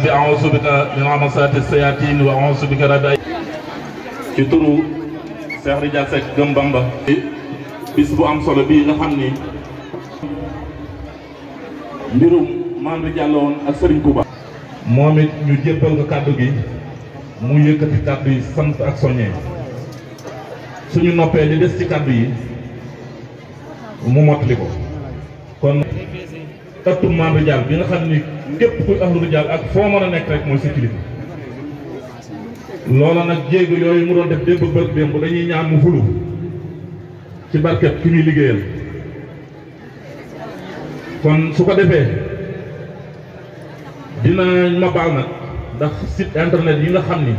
rabbi a'uuzu bika min hamazaati sayaatiin wa a'uuzu bika rabbi ci turu Cheikh Ridial Seck Gëm Bamba bis bu am solo bii nga xam ni mbirum Mame Ridial la woon ak Serigne Touba moom it ñu jébbal ko kàddu gi mu yëkkati kàddu yi sant ak soññee suñu noppee li des ci kàddu yi mu mottali ko kon ëttu Mame Ridial bi nga xam ni képp kuy ahlu Ridial ak foo mën a nekk rek mooy sa kilifa loola nag jéego yooyu mu doon def démb bërk démb dañuy ñaan mu fulu ci barket ki ñuy liggéeyal kon su ko defee dina ma baal nag ndax site internet yi nga xam ni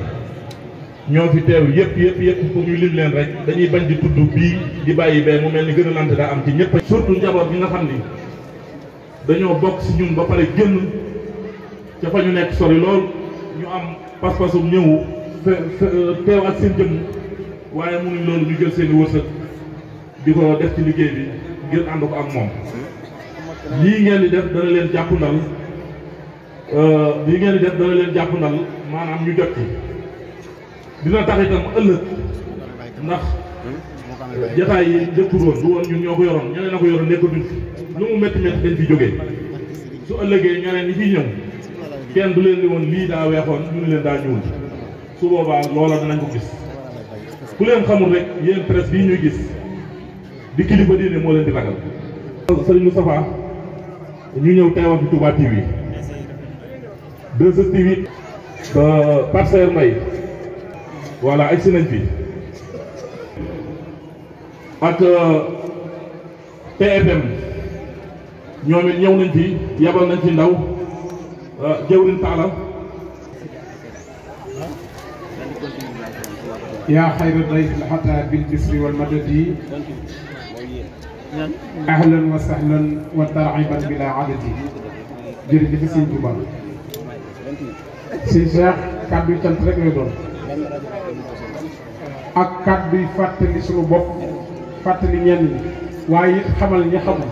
ñoo fi teew yëpp pour ñu lim leen rek dañuy bañ di tudd bii di bàyyi bee mu mel ni gën a lante daa am ci ñëpp surtout njaboot bi nga xam ni dañoo bokk si ñun ba pare génn ca fa ñu nekk sori lool ñu am pas-pasum ñëw teew ak seen jëmm waaye mënuñ loolu ñu jël seen i wërsëg di ko def ci liggéey bi ngir ànd ko ak moom lii ngeen di def dana leen jàppandal maanaam ñu jot ci dina tax itam ëllëg ndax jataay yi njëkkul woon du woon ñun ñoo ko yoroon ñeneen na ko yoroon nekkatuñ fi lu mu métti métti dañ fi jógee su ëllëgee ñeneen ñi fiy ñëw kenn du leen di woon lii daa weexoon ñu ne leen daa ñuul su boobaa loola danañ ko gis ku leen xamul rek yéen presse bii ñuy gis di kilifa diine moo leen di ragal. Serigne Moustapha ñu ñëw teewal fi Touba TV 2STV Pape Saer Mbaye voilà egsi nañ fi ak TFM ñoom it ñëw nañ fi yabal nañ fi ndaw jëwriñ Talla yaa xayra dayfin ataa bil bisri wal madadi ahlan wa sahlan wa tarxiban bila adadi jërëjëf Sëñ Touba si Cheikh kàddu yu cant rek lay doon ak kàddu yu fàttali suñu bopp fàttali ñenn ñi waaye it xamal ñi xamul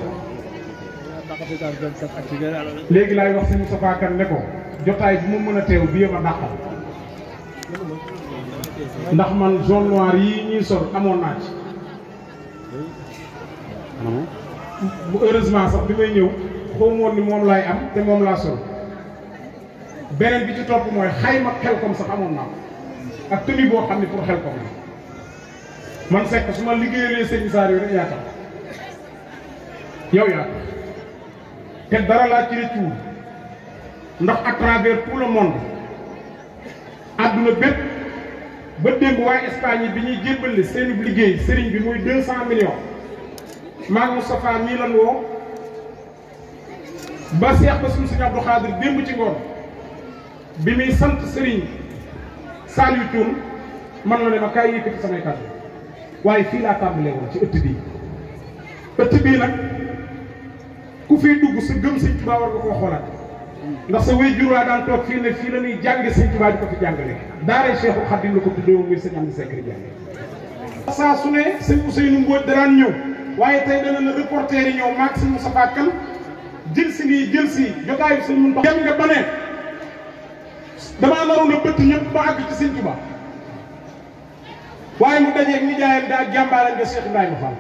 léegi laay wax Sëñ Moustapha Kane ne ko jotaay bi mu mën a teew bii ma dàqal ndax man jaune noir yi ñuy sol amoon naa ci bu heureusement sax bi may ñëw xaw woon ni moom laay am te moom laa sol beneen bi ci topp mooy xayma Xelcom sax amoon naa ko ak tenue boo xam ne pour Xelcom la man sekk su ma liggéeyalee sëñ Saar yi rek yaa tax yow yaa tax te dara laa ci rëccu ndax à travers tout le monde àdduna bépp ba démb waaye Espagne bi ñuy jébbale seen liggéey sëriñ bi muy 200 millions maa ngi Moustapha mii lan woo ba seex ba suñu sëñ Abdou Khadir démb ci ngoon bi muy sant sëriñ Saliou Thioune man la ne ma kaay yëkkati samay kàddu waaye fii laa tàmbalee woon ci ëtt bii nag ku fiy dugg sa gëm Sëñ Tuubaa war nga koo xoolaat ndax sa wéy jur waa daan toog fii ne fii la ñuy jànge Sëñ Tuubaa di ko fi jàngale daaray Cheikhul Khadim la ko tuddee muy sëñ Amdi Seck di jànge saa su ne sëñ Ousseynou Mbodj daraan ñëw waaye tey dana na reporter yi ñëw maag sëñ Moustapha Kane jël si jotaayu sëñ Mountakha dem nga ba ne damaa naroon a bëtt ñëpp ba àgg ci Sëñ Tuubaa waaye mu dajeeg ni jaayam daa jàmbaaraan nga Cheikh Ibrahima Fall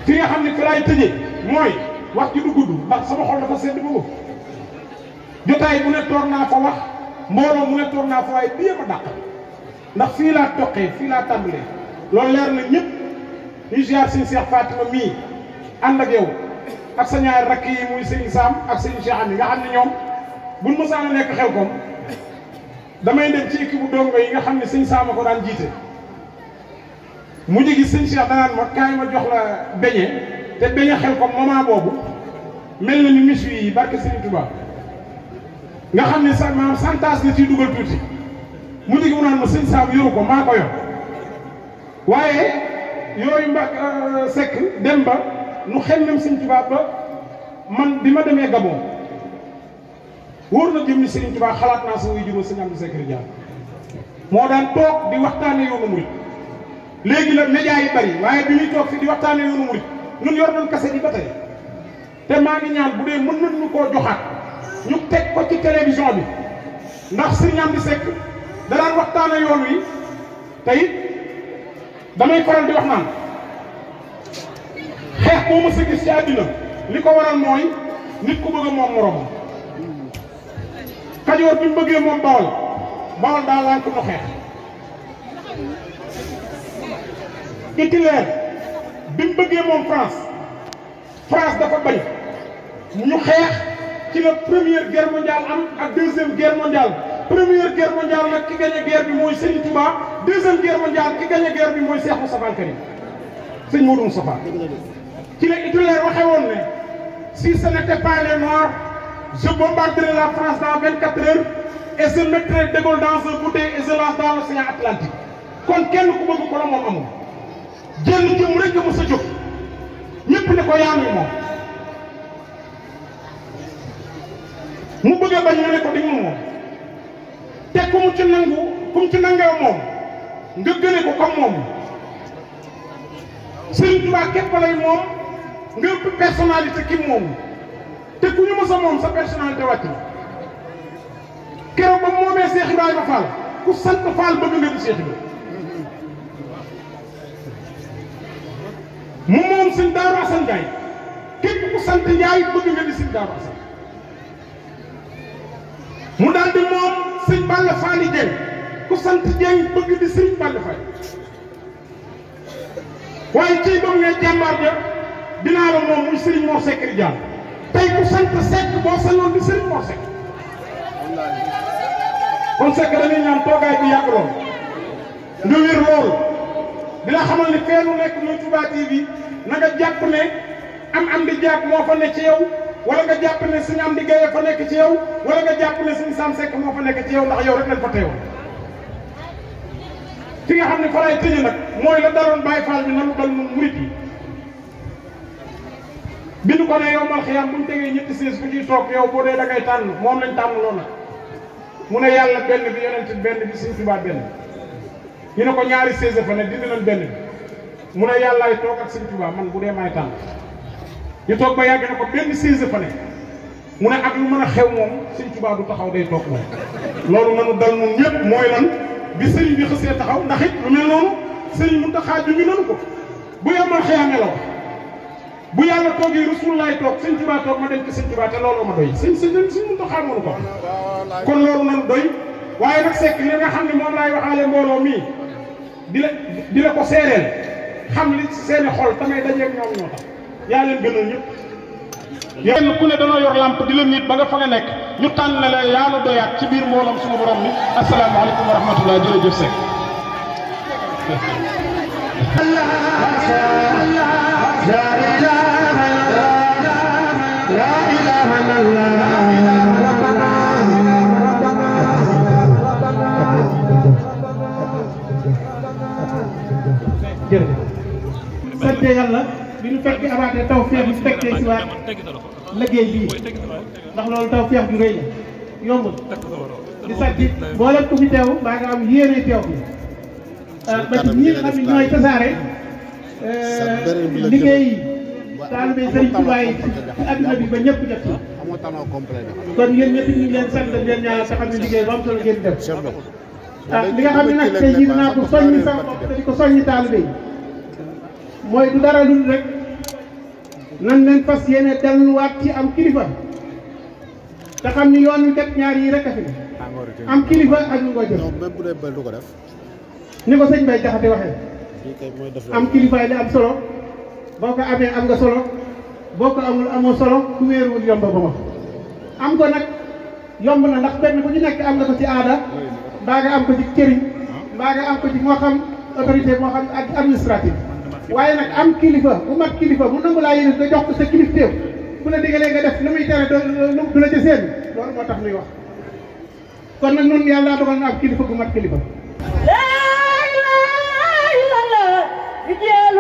fi nga xam ne fi laay tëjee mooy wax ji du gudd ndax sama xol dafa sedd ba jotaay bu ne toog naa fa wax mbooloo mu ne toog naa fa waaye bii ma dàq ndax fii laa toqee fii laa tàmbalee loolu leer na ñëpp ñu ziar sëñ Cheikh Fatima mii ànd ak yow ak sa ñaari rakk yi muy sëñ Sam ak sëñ Cheikh Ami nga xam ne ñoom buñ mosaan a nekk Xelcom damay dem ci équipe bu dongo yi nga xam ne sëñ Sam ko daan jiite mujj gi sëñ Cheikh danaan ma kaay ma jox la beñe te beñe Xelcom moment boobu mel na ni mis yi barke Sëñ Tuubaa nga xam ne sa maanaam santaas na ciy dugal tuuti mujj gi mu naan ma sëñ Sam yoru ko maa ko yor waaye yooyu mba sekk dem ba nu xel même Sëñ Tuubaa ba man bi ma demee Gabon wóor na jëm ni Sëñ Tuubaa xalaat naa sa wuy juróom sëñ Amdi Seck Ridial moo daan toog di waxtaane yoonu murit léegi la média yi bari waaye bi ñuy toog fi di waxtaane yoonu murit ñun yor nañ kase ji ba tey te maa ngi ñaan bu dee mën nañ ñu koo joxaat ñu teg ko ci télévision bi ndax Serigne Amdi Seck da daan waxtaane yoon wi te it damay faral di wax naan xeex boo ma sa gis ci àddina li ko waral mooy nit ku bëgg a moom moroomam Kajoor bi mu bëggee moom Bawol Bawol daa lànk no xeex Hitler bi mu bëggee moom France dafa bañ ñu xeex ci la première guerre mondiale am ak deuxième guerre mondiale première guerre mondiale nag ki gagné guerre bi mooy Serigne Touba deuxième guerre mondiale ki gagné guerre bi mooy Cheikh Moustapha Al Karim Serigne Modou Moustapha ci la Hitler waxee woon ne si ce n'était pas les Noirs je bombarderai la France dans 24 heures et je mettrai De Gaulle dans un bouteille et je lance dans l'océan Atlantique kon kenn ku bëgg ko la moom amul jël jëm rek nga mos a jóg ñëpp ne ko yaa ngi moom mu bëgg a bañ nga ne ko di moom te ku mu ci nangoo moom nga gëne ko comme moom Serigne Touba képp lay moom nga ëpp personnalité ki moom te ku ñu mos a moom sa personnalité wàcc na keroog ba mu moomee Cheikh Ibrahima Fall ku sant Fall bëgg nga di Cheikh Ibrahima mu moom sëñ Daaru Asan Njaay képp ku sant Njaay bëgg nga di sëñ Daaru Asan mu daal di moom sëñ Balla Faali Jeng ku sant Jeng bëgg di sëñ Balla Faali waaye ciy ba mu ne jàmbaar ja dinaa la moom muy sëriñ Mor Seck di jàll tey ku sant Seck boo sañoon di sëriñ Mor Seck kon Seck dañuy ñaan toogaay bi yàgg lool nga wér lool dina xamal ni feenu nekk muy Touba TV na nga jàpp ne am di jàpp moo fa nekk ci yow wala nga jàpp ne suñu am di gaye fa nekk ci yow wala nga jàpp ne suñu Sam Seck moo fa nekk ci yow ndax yow rek lañ fa teewoon fi nga xam ne fa lay tëjee nag mooy la daloon Baye Fall bi nanu dal mu murit yi bi ñu ko ne yow mal xiyam bu ñu tegee ñetti siis bu ciy toog yow boo dee da ngay tànn moom lañ tànn loolu nag mu ne yàlla benn bi yonent benn bi Sëñ Tuubaa benn ñu ne ko ñaari siis fa ne dindi nañ benn bi mu ne yàllaay toog ak Sëñ Tuubaa man bu dee may tànn ñu toog ba yàgg na ko benn siis fa ne mu ne ak lu mën a xew moom Sëñ Tuubaa du taxaw day toog moom loolu nanu dal nun ñëpp mooy lan bi sëriñ bi xësee taxaw ndax it lu mel noonu sëriñ Muntaxa ju ngi nanu ko bu yomal xëyamee la wax bu yàlla toogee Rasulullaay toog Sëñ Tuubaa toog ma dem ci Sëñ Tuubaa te loolu ma doy sëñ Muntaxa mënu ko kon loolu nanu doy waaye nag Seck li nga xam ne moom laay waxaale mbooloo mii di la ko seereel xam li seeni xol tamay dajeeg ñoom ñoo tax yaa leen gënal ñëpp yenn ku ne danoo yor lamp di la nit ba nga fa nga nekk ñu tànn ne la yaa nu doyaat ci biir mboolam suñu borom mi asalaamaaleykum wa rahmatullah jërëjëf Seck sant yàlla bi ñu fekk abaatee taw feex bi fekkee si waat liggéey bii ndax loolu taw feex bi rëy la yombul di sant it mboolem ku fi teew mbaa nga am yéene teew bi ba ci ñi nga xam ne ñooy tasaare liggéey taalibe Sëriñ Tuubaa yi ci adduna bi ba ñëpp jot ci kon yéen ñëpp ñu ngi leen sant leen ñaanal te xam ne liggéey ba am solo ngeen def li nga xam ne nag tey jii naa ko soññi sama bopp te di ko soññi taalibe yi mooy du dara lu rek nan leen fas yéene delluwaat ci am kilifa te xam ni yoon wi kat ñaar yi rek a fi am kilifa ak ñu ko jëf ni ko sëñ Bay Jaxate waxee am kilifa li am solo boo ko amee am nga solo boo ko amul amoo solo ku wéeruwul yomb ba ma am ko nag yomb na ndax benn bu ñu nekk am nga ko ci aada mbaa nga am ko ci këriñ mbaa nga am ko ci moo xam autorité moo xam administrative waaye nag am kilifa bu mat kilifa bu nangu laa yéene nga jox ko sa kilifteef bu la digalee nga def lu muy tere du la ca seen loolu moo tax muy wax kon nag noonu yàlla dogal na am kilifa bu mat kilifa Yeah.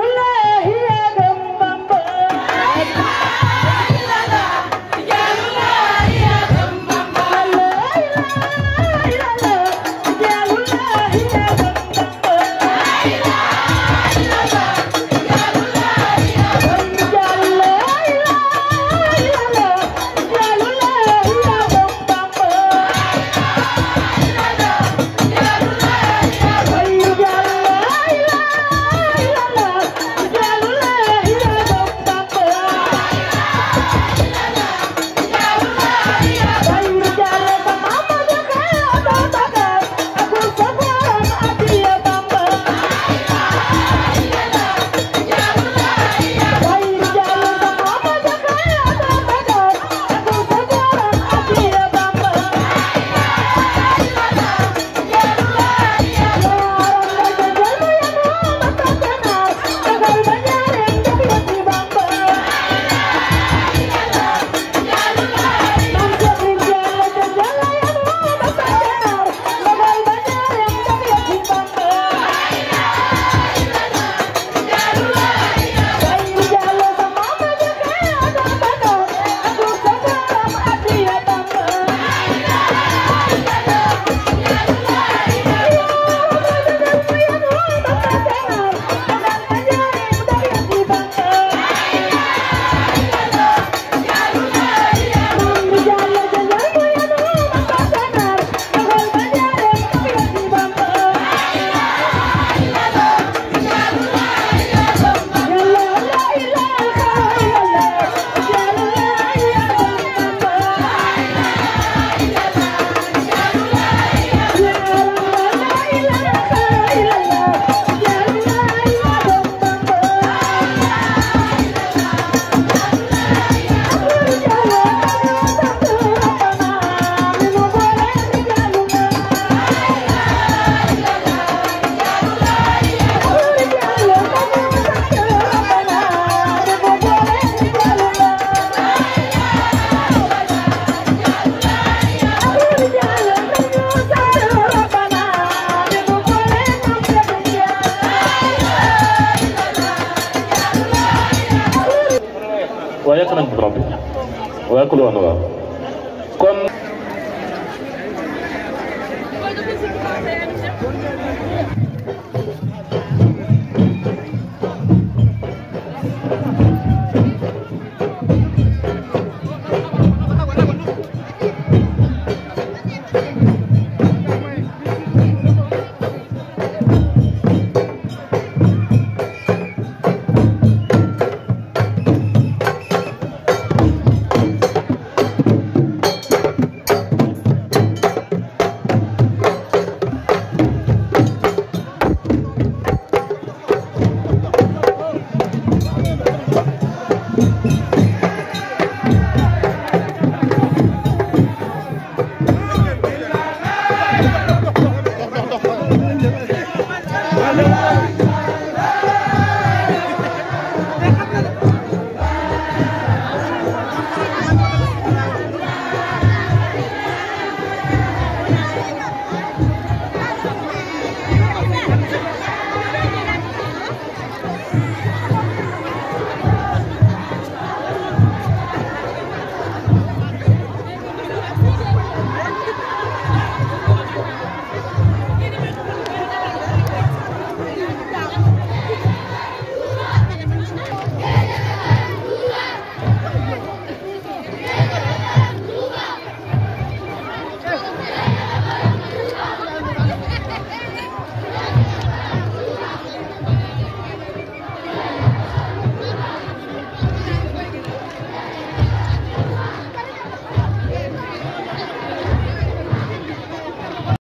bokkul woon waaw kon